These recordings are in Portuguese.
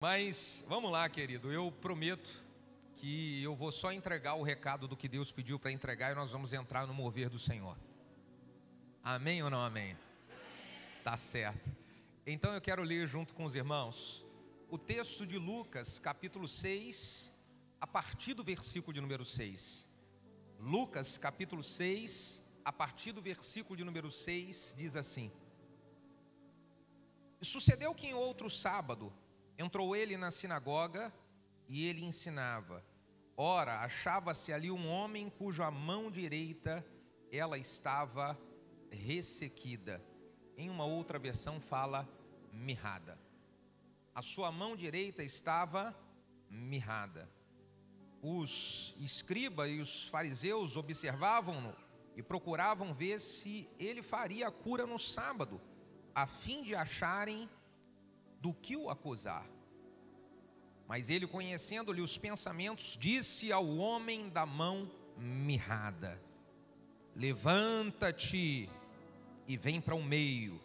Mas vamos lá, querido, eu prometo que eu vou só entregar o recado do que Deus pediu para entregar e nós vamos entrar no mover do Senhor. Amém ou não amém? Tá certo. Então eu quero ler junto com os irmãos o texto de Lucas, capítulo 6, a partir do versículo de número 6. Lucas, capítulo 6, a partir do versículo de número 6, diz assim: E sucedeu que em outro sábado entrou ele na sinagoga e ele ensinava. Ora, achava-se ali um homem cuja mão direita ela estava ressequida. Em uma outra versão fala mirrada. A sua mão direita estava mirrada. Os escribas e os fariseus observavam-no e procuravam ver se ele faria a cura no sábado, a fim de acharem do que o acusar. Mas ele, conhecendo-lhe os pensamentos, disse ao homem da mão mirrada: Levanta-te e vem para o meio.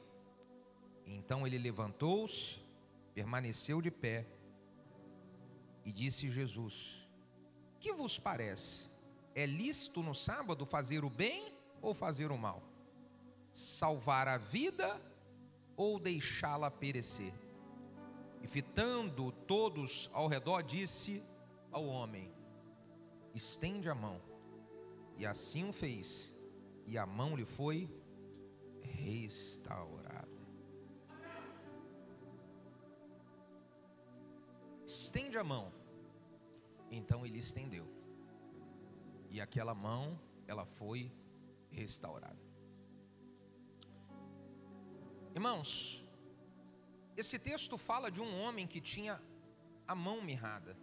Então ele levantou-se, permaneceu de pé e disse Jesus: Que vos parece? É lícito no sábado fazer o bem ou fazer o mal? Salvar a vida ou deixá-la perecer? E fitando todos ao redor, disse ao homem: Estende a mão. E assim o fez, e a mão lhe foi restaurada. Estende a mão. Então ele estendeu, e aquela mão, ela foi restaurada. Irmãos, esse texto fala de um homem que tinha a mão mirrada.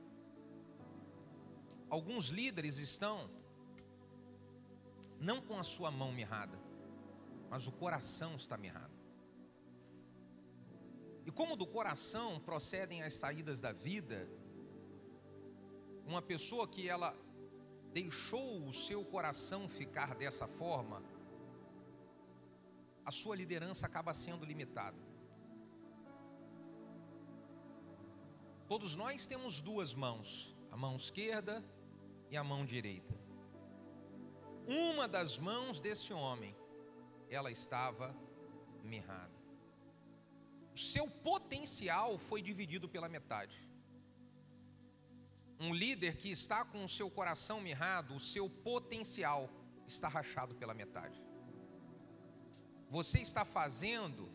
Alguns líderes estão não com a sua mão mirrada, mas o coração está mirrado. E como do coração procedem as saídas da vida, uma pessoa que ela deixou o seu coração ficar dessa forma, a sua liderança acaba sendo limitada. Todos nós temos duas mãos, a mão esquerda e a mão direita. Uma das mãos desse homem, ela estava mirrada. O seu potencial foi dividido pela metade. Um líder que está com o seu coração mirrado, o seu potencial está rachado pela metade. Você está fazendo,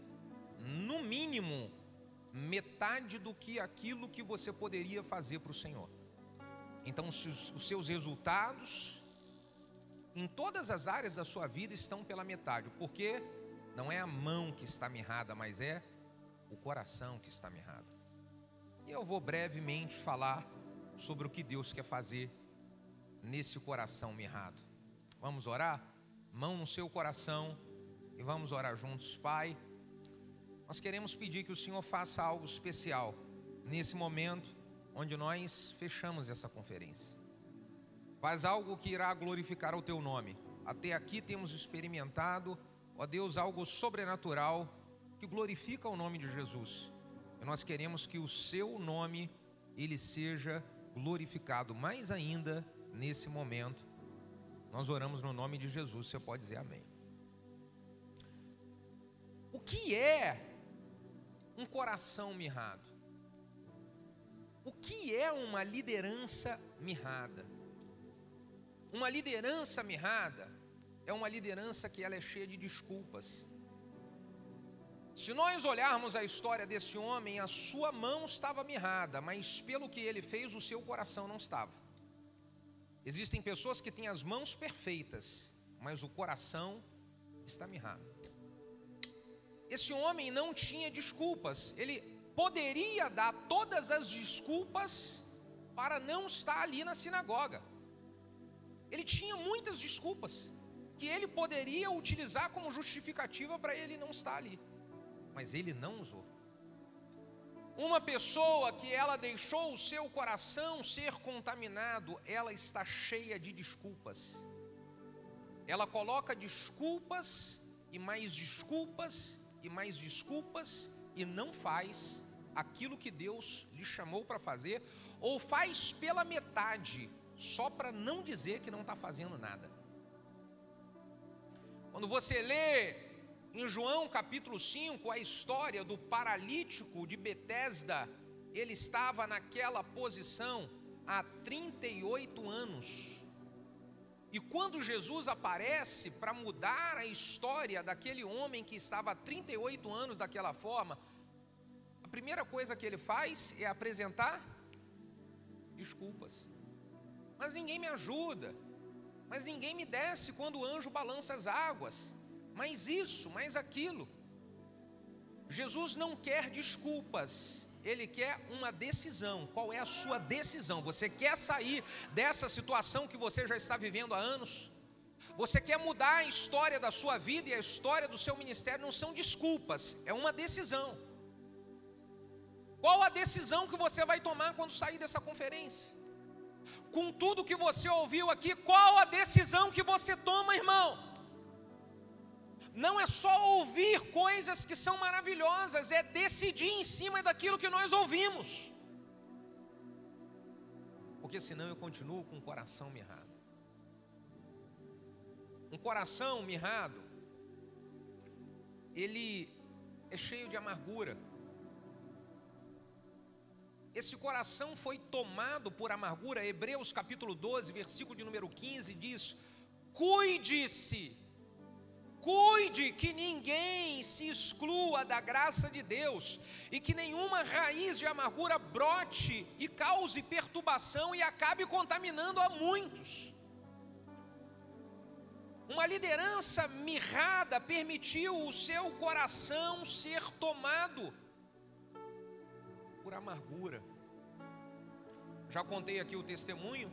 no mínimo, metade do que aquilo que você poderia fazer para o Senhor. Então os seus resultados em todas as áreas da sua vida estão pela metade, porque não é a mão que está mirrada, mas é o coração que está mirrado. E eu vou brevemente falar sobre o que Deus quer fazer nesse coração mirrado. Vamos orar? Mão no seu coração e vamos orar juntos. Pai, nós queremos pedir que o Senhor faça algo especial nesse momento onde nós fechamos essa conferência. Faz algo que irá glorificar o Teu nome. Até aqui temos experimentado, ó Deus, algo sobrenatural que glorifica o nome de Jesus. E nós queremos que o Seu nome, ele seja glorificado mais ainda nesse momento. Nós oramos no nome de Jesus. Você pode dizer amém. O que é um coração mirrado? O que é uma liderança mirrada? Uma liderança mirrada é uma liderança que ela é cheia de desculpas. Se nós olharmos a história desse homem, a sua mão estava mirrada, mas pelo que ele fez, o seu coração não estava. Existem pessoas que têm as mãos perfeitas, mas o coração está mirrado. Esse homem não tinha desculpas. Ele poderia dar todas as desculpas para não estar ali na sinagoga. Ele tinha muitas desculpas que ele poderia utilizar como justificativa para ele não estar ali, mas ele não usou. Uma pessoa que ela deixou o seu coração ser contaminado, ela está cheia de desculpas. Ela coloca desculpas e mais desculpas e mais desculpas e não faz aquilo que Deus lhe chamou para fazer, ou faz pela metade, só para não dizer que não está fazendo nada. Quando você lê em João capítulo 5 a história do paralítico de Betesda, ele estava naquela posição há 38 anos. E quando Jesus aparece para mudar a história daquele homem que estava há 38 anos daquela forma, a primeira coisa que ele faz é apresentar desculpas. Mas ninguém me ajuda, mas ninguém me desce quando o anjo balança as águas, mas isso, mas aquilo. Jesus não quer desculpas, Ele quer uma decisão. Qual é a sua decisão? Você quer sair dessa situação que você já está vivendo há anos? Você quer mudar a história da sua vida e a história do seu ministério? Não são desculpas, é uma decisão. Qual a decisão que você vai tomar quando sair dessa conferência? Com tudo que você ouviu aqui, qual a decisão que você toma, irmão? Não é só ouvir coisas que são maravilhosas, é decidir em cima daquilo que nós ouvimos. Porque senão eu continuo com o coração mirrado. Um coração mirrado, ele é cheio de amargura. Esse coração foi tomado por amargura. Hebreus capítulo 12, versículo de número 15 diz: cuide-se, cuide que ninguém se exclua da graça de Deus, e que nenhuma raiz de amargura brote e cause perturbação e acabe contaminando a muitos. Uma liderança mirrada permitiu o seu coração ser tomado por amargura. Já contei aqui o testemunho,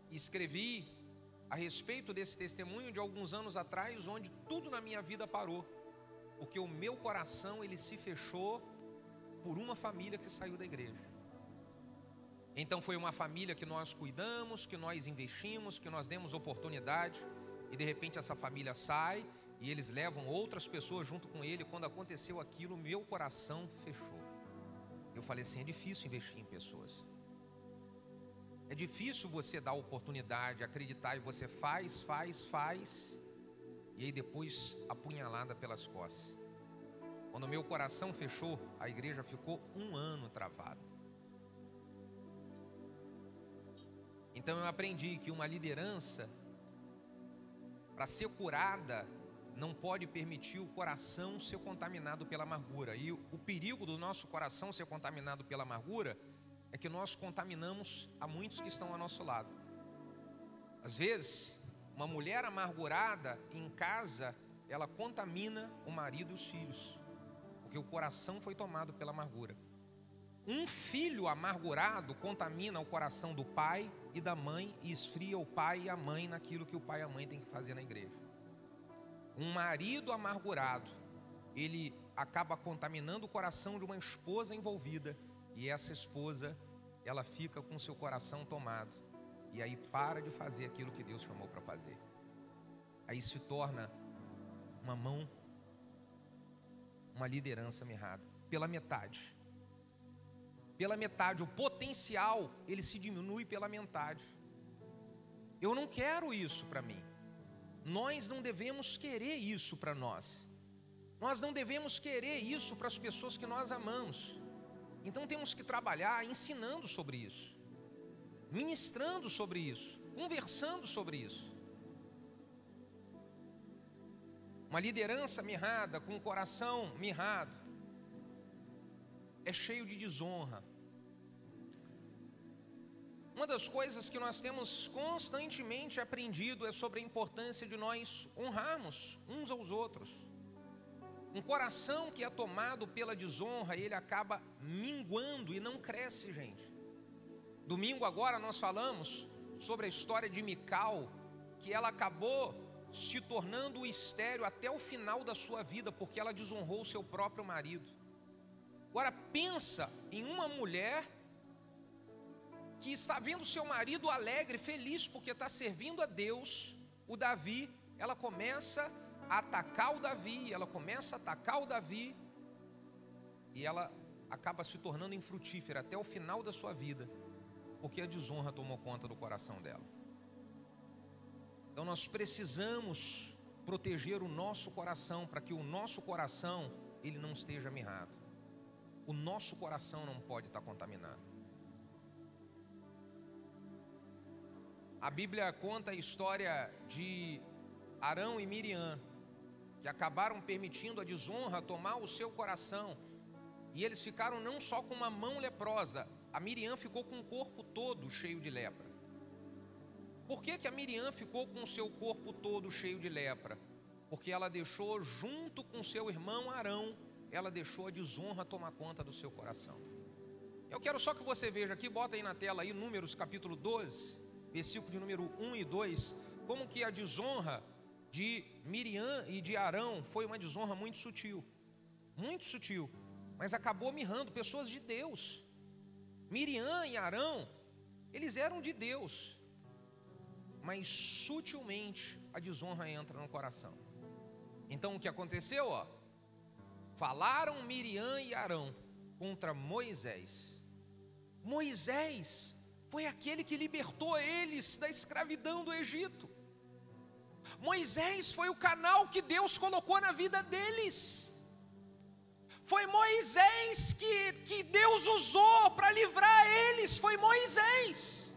escrevi a respeito desse testemunho de alguns anos atrás, onde tudo na minha vida parou, porque o meu coração ele se fechou por uma família que saiu da igreja. Então foi uma família que nós cuidamos, que nós investimos, que nós demos oportunidade, e de repente essa família sai e eles levam outras pessoas junto com ele. Quando aconteceu aquilo, meu coração fechou. Eu falei assim: é difícil investir em pessoas. É difícil você dar oportunidade, acreditar, e você faz, e aí depois apunhalada pelas costas. Quando meu coração fechou, a igreja ficou 1 ano travada. Então eu aprendi que uma liderança, para ser curada, não pode permitir o coração ser contaminado pela amargura. E o perigo do nosso coração ser contaminado pela amargura é que nós contaminamos a muitos que estão ao nosso lado. Às vezes, uma mulher amargurada em casa, ela contamina o marido e os filhos, porque o coração foi tomado pela amargura. Um filho amargurado contamina o coração do pai e da mãe e esfria o pai e a mãe naquilo que o pai e a mãe têm que fazer na igreja. Um marido amargurado, ele acaba contaminando o coração de uma esposa envolvida, e essa esposa, ela fica com seu coração tomado, e aí para de fazer aquilo que Deus chamou para fazer. Aí se torna uma liderança mirrada, pela metade. Pela metade, o potencial, ele se diminui pela metade. Eu não quero isso para mim. Nós não devemos querer isso para nós. Nós não devemos querer isso para as pessoas que nós amamos. Então temos que trabalhar ensinando sobre isso, ministrando sobre isso, conversando sobre isso. Uma liderança mirrada, com o coração mirrado, é cheio de desonra. Uma das coisas que nós temos constantemente aprendido é sobre a importância de nós honrarmos uns aos outros. Um coração que é tomado pela desonra, ele acaba minguando e não cresce, gente. Domingo agora nós falamos sobre a história de Mical, que ela acabou se tornando estéril até o final da sua vida, porque ela desonrou o seu próprio marido. Agora pensa em uma mulher que está vendo seu marido alegre, feliz, porque está servindo a Deus, o Davi. Ela começa a atacar o Davi, e ela acaba se tornando infrutífera até o final da sua vida, porque a desonra tomou conta do coração dela. Então nós precisamos proteger o nosso coração, para que o nosso coração ele não esteja mirrado. O nosso coração não pode estar contaminado. A Bíblia conta a história de Arão e Miriam, que acabaram permitindo a desonra tomar o seu coração, e eles ficaram não só com uma mão leprosa, a Miriam ficou com o corpo todo cheio de lepra. Por que a Miriam ficou com o seu corpo todo cheio de lepra? Porque ela deixou, junto com seu irmão Arão, ela deixou a desonra tomar conta do seu coração. Eu quero só que você veja aqui, bota aí na tela aí, Números capítulo 12, versículo de número 1 e 2, como que a desonra de Miriam e de Arão foi uma desonra muito sutil, mas acabou mirrando pessoas de Deus. Miriam e Arão, eles eram de Deus, mas sutilmente a desonra entra no coração. Então o que aconteceu? Falaram Miriam e Arão contra Moisés. Moisés foi aquele que libertou eles da escravidão do Egito. Moisés foi o canal que Deus colocou na vida deles. Foi Moisés que Deus usou para livrar eles. Foi Moisés.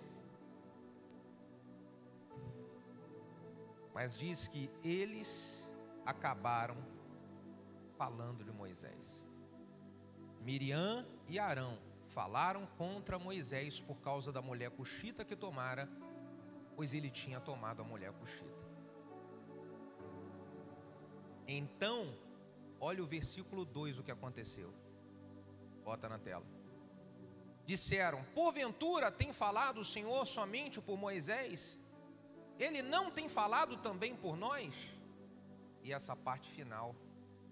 Mas diz que eles acabaram falando de Moisés. Miriam e Arão falaram contra Moisés por causa da mulher cuxita que tomara, pois ele tinha tomado a mulher cuxita. Então, olha o versículo 2, o que aconteceu. Bota na tela. Disseram: porventura tem falado o Senhor somente por Moisés? Ele não tem falado também por nós? E essa parte final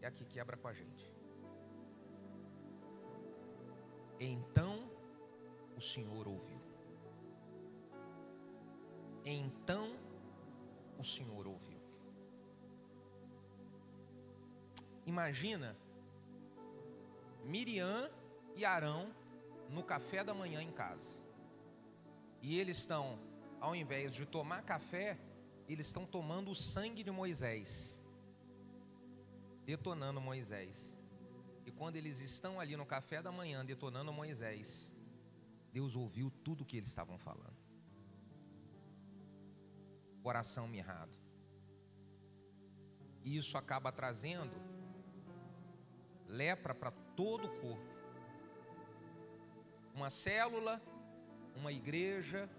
é a que quebra com a gente. Então o Senhor ouviu. Então o Senhor ouviu. Imagina Miriam e Arão no café da manhã em casa. E eles estão, ao invés de tomar café, eles estão tomando o sangue de Moisés, detonando Moisés. E quando eles estão ali no café da manhã detonando Moisés, Deus ouviu tudo o que eles estavam falando. Coração mirrado. E isso acaba trazendo lepra para todo o corpo. Uma célula, uma igreja,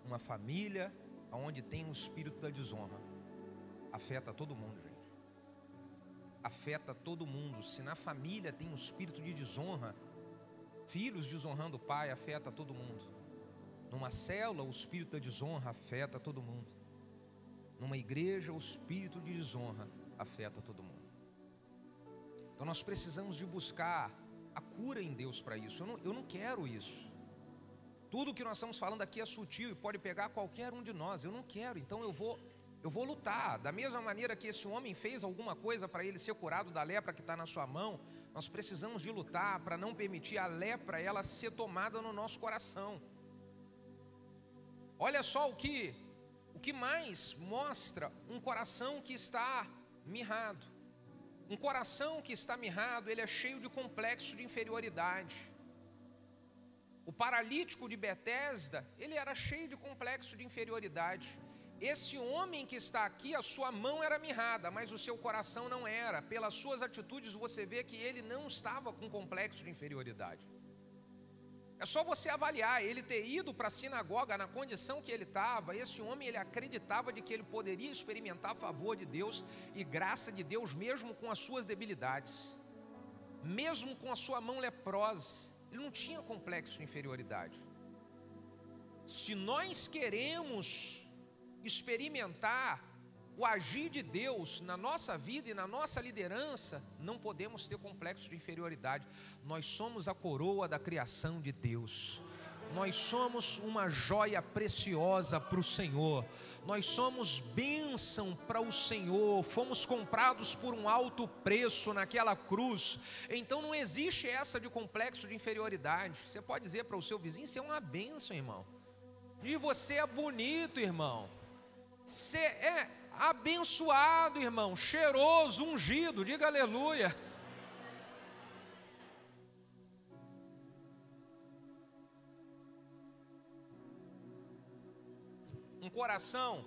uma família, onde tem o espírito da desonra, afeta todo mundo, gente. Afeta todo mundo. Se na família tem um espírito de desonra, filhos desonrando o pai, afeta todo mundo. Numa célula, o espírito da desonra afeta todo mundo. Numa igreja, o espírito de desonra afeta todo mundo. Então nós precisamos de buscar a cura em Deus para isso. Eu não quero isso. Tudo que nós estamos falando aqui é sutil e pode pegar qualquer um de nós. Eu não quero, então eu vou lutar. Da mesma maneira que esse homem fez alguma coisa para ele ser curado da lepra que está na sua mão, nós precisamos de lutar para não permitir a lepra ela ser tomada no nosso coração. Olha só o que mais mostra um coração que está mirrado. Um coração que está mirrado, ele é cheio de complexo de inferioridade. O paralítico de Betesda, ele era cheio de complexo de inferioridade. Esse homem que está aqui, a sua mão era mirrada, mas o seu coração não era. Pelas suas atitudes você vê que ele não estava com complexo de inferioridade. É só você avaliar, ele ter ido para a sinagoga na condição que ele estava. Esse homem, ele acreditava de que ele poderia experimentar favor de Deus e graça de Deus, mesmo com as suas debilidades, mesmo com a sua mão leprosa. Ele não tinha complexo de inferioridade. Se nós queremos experimentar o agir de Deus na nossa vida e na nossa liderança, não podemos ter complexo de inferioridade. Nós somos a coroa da criação de Deus. Nós somos uma joia preciosa para o Senhor. Nós somos bênção para o Senhor. Fomos comprados por um alto preço naquela cruz. Então não existe essa de complexo de inferioridade. Você pode dizer para o seu vizinho: você é uma bênção, irmão. E você é bonito, irmão. Você é abençoado, irmão. Cheiroso, ungido. Diga aleluia. Um coração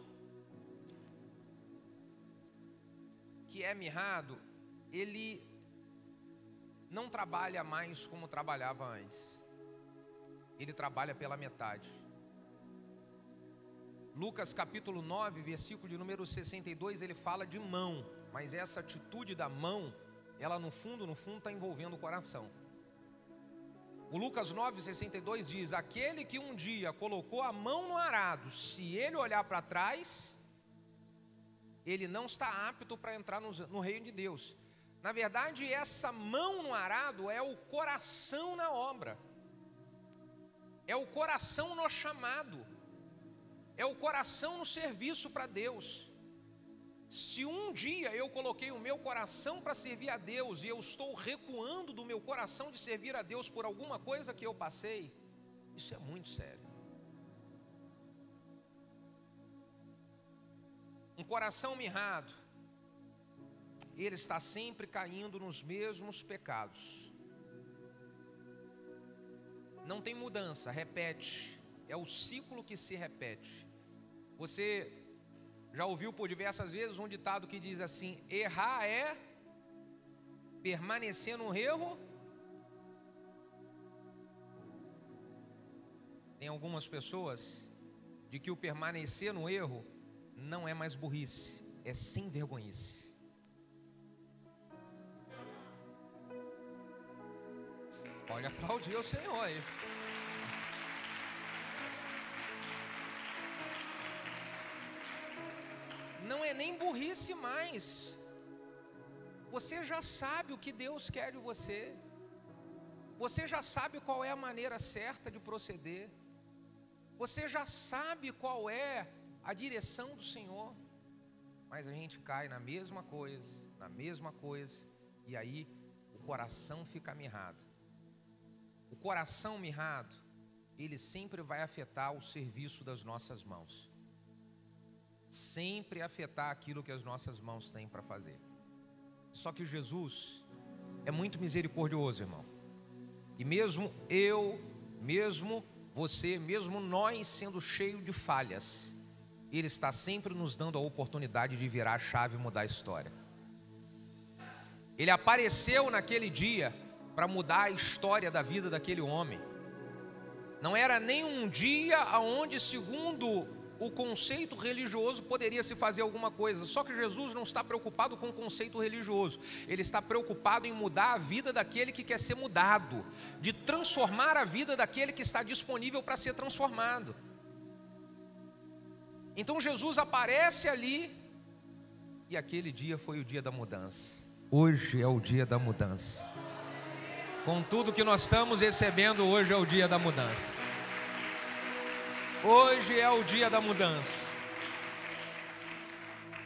que é mirrado, ele não trabalha mais como trabalhava antes. Ele trabalha pela metade. Lucas capítulo 9, versículo de número 62, ele fala de mão. Mas essa atitude da mão, ela no fundo está envolvendo o coração. O Lucas 9,62 diz: aquele que um dia colocou a mão no arado, se ele olhar para trás, ele não está apto para entrar no reino de Deus. Na verdade, essa mão no arado é o coração na obra, é o coração no chamado, é o coração no serviço para Deus. Se um dia eu coloquei o meu coração para servir a Deus e eu estou recuando do meu coração de servir a Deus por alguma coisa que eu passei, isso é muito sério. Um coração mirrado, ele está sempre caindo nos mesmos pecados. Não tem mudança, repete. É o ciclo que se repete. Você já ouviu por diversas vezes um ditado que diz assim: errar é permanecer no erro. Tem algumas pessoas de que o permanecer no erro não é mais burrice, é sem vergonhice. Pode aplaudir o Senhor aí. Não é nem burrice mais. Você já sabe o que Deus quer de você. Você já sabe qual é a maneira certa de proceder. Você já sabe qual é a direção do Senhor. Mas a gente cai na mesma coisa, e aí o coração fica mirrado. O coração mirrado, ele sempre vai afetar o serviço das nossas mãos. Sempre afetar aquilo que as nossas mãos têm para fazer. Só que Jesus é muito misericordioso, irmão. E mesmo eu, mesmo você, mesmo nós sendo cheios de falhas, Ele está sempre nos dando a oportunidade de virar a chave e mudar a história. Ele apareceu naquele dia para mudar a história da vida daquele homem. Não era nem um dia onde, segundo o conceito religioso, poderia se fazer alguma coisa. Só que Jesus não está preocupado com o conceito religioso. Ele está preocupado em mudar a vida daquele que quer ser mudado, de transformar a vida daquele que está disponível para ser transformado. Então Jesus aparece ali, e aquele dia foi o dia da mudança. Hoje é o dia da mudança. Com tudo que nós estamos recebendo, hoje é o dia da mudança. Hoje é o dia da mudança.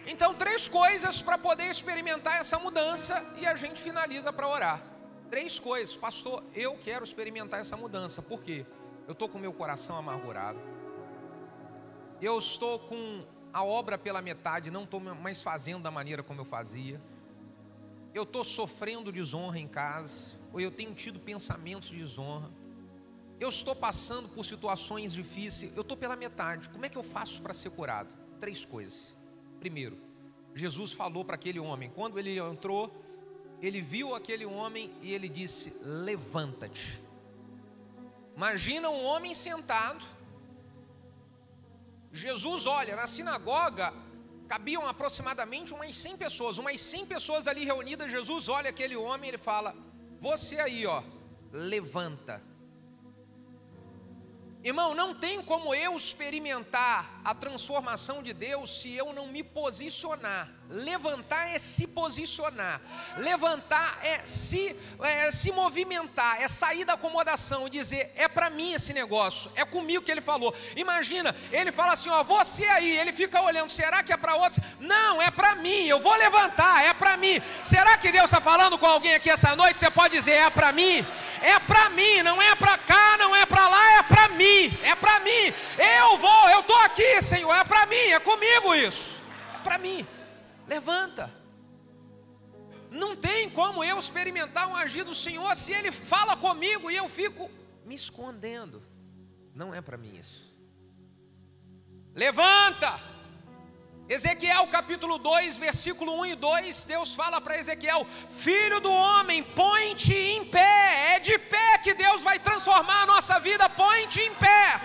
Então, 3 coisas para poder experimentar essa mudança, e a gente finaliza para orar. 3 coisas. Pastor, eu quero experimentar essa mudança. Por quê? Eu estou com o meu coração amargurado. Eu estou com a obra pela metade, não estou mais fazendo da maneira como eu fazia. Eu estou sofrendo desonra em casa, ou eu tenho tido pensamentos de desonra. Eu estou passando por situações difíceis, eu estou pela metade. Como é que eu faço para ser curado? 3 coisas. Primeiro, Jesus falou para aquele homem. Quando ele entrou, ele viu aquele homem e ele disse: levanta-te. Imagina um homem sentado. Jesus olha, na sinagoga cabiam aproximadamente umas 100 pessoas. Umas 100 pessoas ali reunidas. Jesus olha aquele homem e ele fala: você aí, ó, levanta. Irmão, não tem como eu experimentar a transformação de Deus se eu não me posicionar. Levantar é se posicionar. Levantar é se movimentar, é sair da acomodação e dizer, é para mim esse negócio, é comigo que ele falou. Imagina, ele fala assim, ó, você aí, ele fica olhando, será que é para outros? Não, é para mim, eu vou levantar, é para mim. Será que Deus está falando com alguém aqui essa noite? Você pode dizer, é para mim? É para mim, não é para cá, não é para lá, é para mim. É para mim, eu estou aqui, Senhor, é para mim, é comigo isso, é para mim. Levanta. Não tem como eu experimentar um agir do Senhor se Ele fala comigo e eu fico me escondendo. Não é para mim isso. Levanta. Ezequiel capítulo 2, versículo 1 e 2, Deus fala para Ezequiel, filho do homem, põe-te em pé. É de pé que Deus vai transformar a nossa vida, põe-te em pé.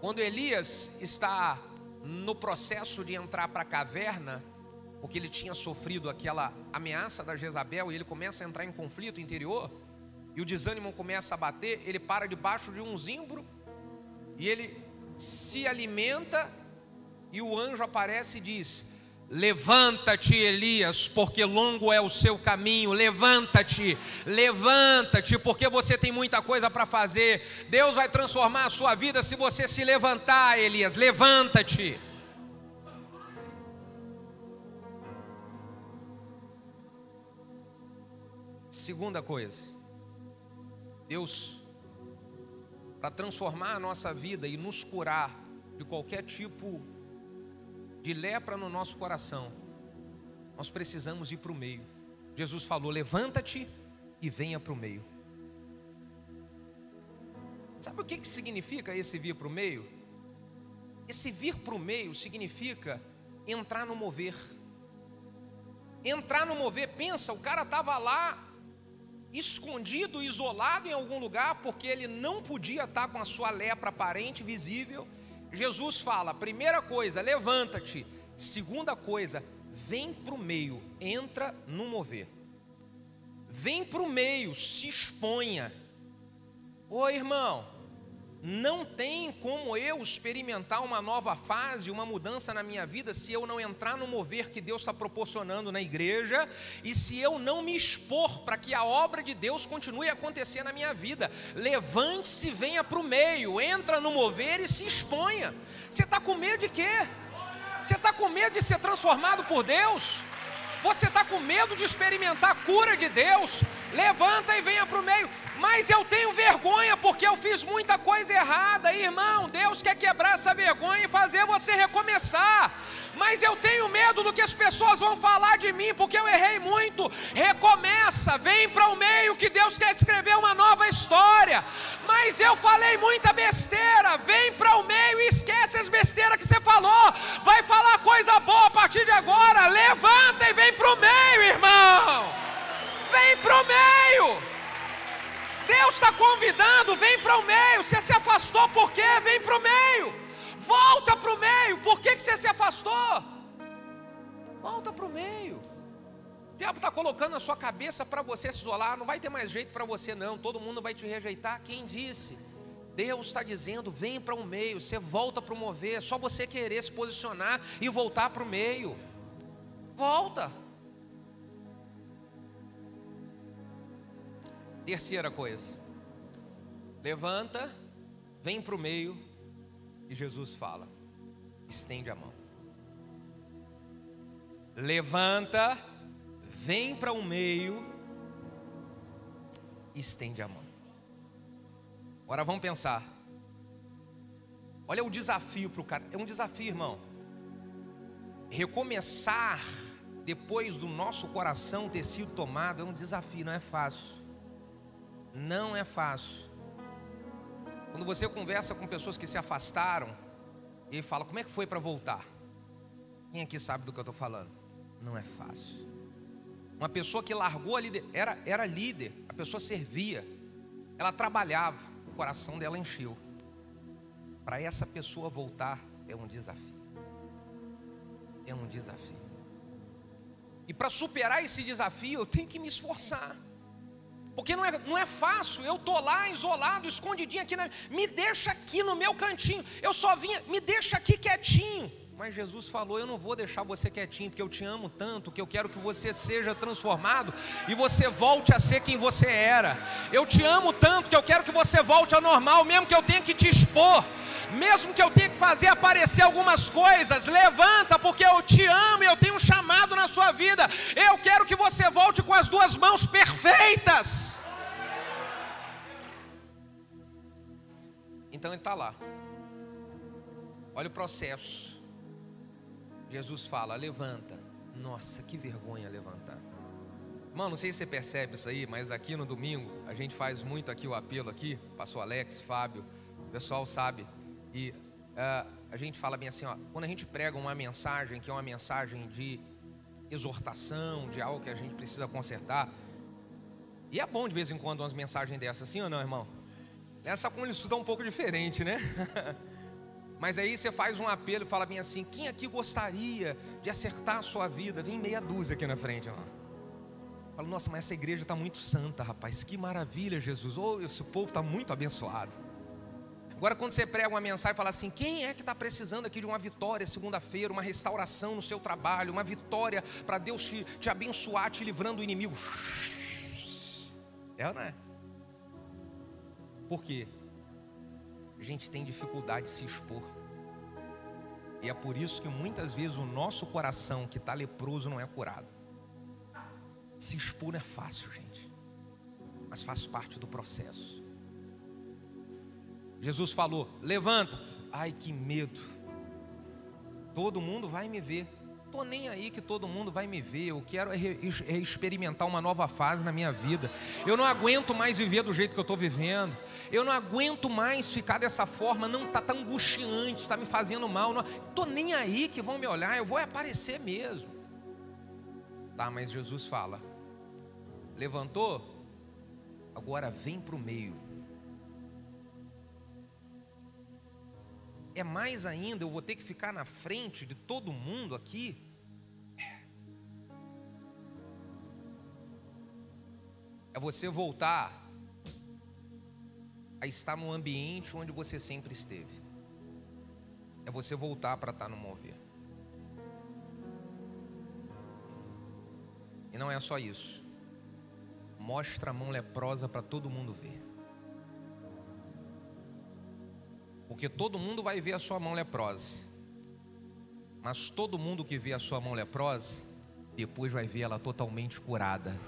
Quando Elias está no processo de entrar para a caverna, porque ele tinha sofrido aquela ameaça da Jezabel, e ele começa a entrar em conflito interior, e o desânimo começa a bater, ele para debaixo de um zimbro, e ele se alimenta, e o anjo aparece e diz, levanta-te, Elias, porque longo é o seu caminho. Levanta-te, levanta-te, porque você tem muita coisa para fazer. Deus vai transformar a sua vida se você se levantar, Elias. Levanta-te. Segunda coisa, Deus, para transformar a nossa vida e nos curar de qualquer tipo de lepra no nosso coração, nós precisamos ir para o meio. Jesus falou, levanta-te e venha para o meio. Sabe o que significa esse vir para o meio? Esse vir para o meio significa entrar no mover. Entrar no mover, pensa, o cara estava lá, escondido, isolado em algum lugar, porque ele não podia estar com a sua lepra aparente, visível. Jesus fala, primeira coisa, levanta-te. Segunda coisa, vem para o meio, entra no mover. Vem para o meio, se exponha. Ô irmão, não tem como eu experimentar uma nova fase, uma mudança na minha vida, se eu não entrar no mover que Deus está proporcionando na igreja, e se eu não me expor para que a obra de Deus continue a acontecer na minha vida. Levante-se, venha para o meio, entra no mover e se exponha. Você está com medo de quê? Você está com medo de ser transformado por Deus? Você está com medo de experimentar a cura de Deus? Levanta e venha para o meio. Mas eu tenho vergonha porque eu fiz muita coisa errada. Irmão, Deus quer quebrar essa vergonha e fazer você recomeçar. Mas eu tenho medo do que as pessoas vão falar de mim, porque eu errei muito. Recomeça, vem para o meio que Deus quer escrever uma nova história. Mas eu falei muita besteira, vem para o meio e esquece as besteiras que você falou. Vai falar coisa boa a partir de agora. Levanta e vem para o meio, irmão. Vem para o meio. Deus está convidando, vem para o meio. Você se afastou por quê? Vem para o meio. Volta para o meio. Por que você se afastou? Volta para o meio. O diabo está colocando na sua cabeça para você se isolar. Não vai ter mais jeito para você não. Todo mundo vai te rejeitar. Quem disse? Deus está dizendo, vem para o meio. Você volta para o mover. É só você querer se posicionar e voltar para o meio. Volta. Terceira coisa, levanta, vem para o meio, e Jesus fala, estende a mão. Levanta, vem para o meio, estende a mão. Agora vamos pensar, olha o desafio para o cara, é um desafio, irmão. Recomeçar depois do nosso coração ter sido tomado é um desafio, não é fácil. Não é fácil. Quando você conversa com pessoas que se afastaram, e fala, como é que foi para voltar? Quem aqui sabe do que eu estou falando? Não é fácil. Uma pessoa que largou a líder, era líder, a pessoa servia, ela trabalhava, o coração dela encheu. Para essa pessoa voltar é um desafio. É um desafio. E para superar esse desafio eu tenho que me esforçar. Porque não é fácil, eu estou lá isolado, escondidinho aqui, me deixa aqui no meu cantinho, eu só vinha, me deixa aqui quietinho. Mas Jesus falou, eu não vou deixar você quietinho, porque eu te amo tanto, que eu quero que você seja transformado, e você volte a ser quem você era. Eu te amo tanto, que eu quero que você volte ao normal, mesmo que eu tenha que te expor, mesmo que eu tenha que fazer aparecer algumas coisas, levanta, porque eu te amo, e eu tenho um chamado na sua vida. Eu quero que você volte com as 2 mãos perfeitas. Então ele está lá, olha o processo. Jesus fala, levanta. Nossa, que vergonha levantar. Irmão, não sei se você percebe isso aí, mas aqui no domingo, a gente faz muito aqui o apelo aqui, pastor Alex, Fábio, o pessoal sabe. E a gente fala bem assim, ó, quando a gente prega uma mensagem, que é uma mensagem de exortação, de algo que a gente precisa consertar, e é bom de vez em quando umas mensagens dessas, sim ou não, irmão? Essa como ele estuda um pouco diferente, né? Mas aí você faz um apelo e fala bem assim, quem aqui gostaria de acertar a sua vida? Vem meia dúzia aqui na frente, irmão. Fala, nossa, mas essa igreja está muito santa, rapaz, que maravilha, Jesus, esse povo está muito abençoado. Agora quando você prega uma mensagem e fala assim, quem é que está precisando aqui de uma vitória segunda-feira, uma restauração no seu trabalho, uma vitória para Deus te abençoar, te livrando do inimigo? É ou não é? Por quê? A gente tem dificuldade de se expor. E é por isso que muitas vezes o nosso coração que está leproso não é curado. Se expor não é fácil, gente, mas faz parte do processo. Jesus falou, levanta. Ai, que medo. Todo mundo vai me ver. Estou nem aí que todo mundo vai me ver. Eu quero experimentar uma nova fase na minha vida. Eu não aguento mais viver do jeito que eu estou vivendo. Eu não aguento mais ficar dessa forma. Não está tão angustiante, está me fazendo mal. Estou nem aí que vão me olhar. Eu vou aparecer mesmo. Tá, mas Jesus fala, levantou? Agora vem para o meio. É mais ainda, eu vou ter que ficar na frente de todo mundo aqui? É você voltar a estar no ambiente onde você sempre esteve. É você voltar para estar no mover. E não é só isso. Mostra a mão leprosa para todo mundo ver. Porque todo mundo vai ver a sua mão leprosa. Mas todo mundo que vê a sua mão leprosa, depois vai ver ela totalmente curada.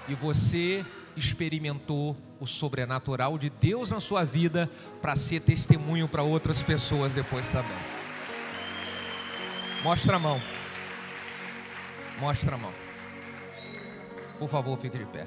E você experimentou o sobrenatural de Deus na sua vida para ser testemunho para outras pessoas depois também. Mostra a mão. Mostra a mão. Por favor, fique de pé.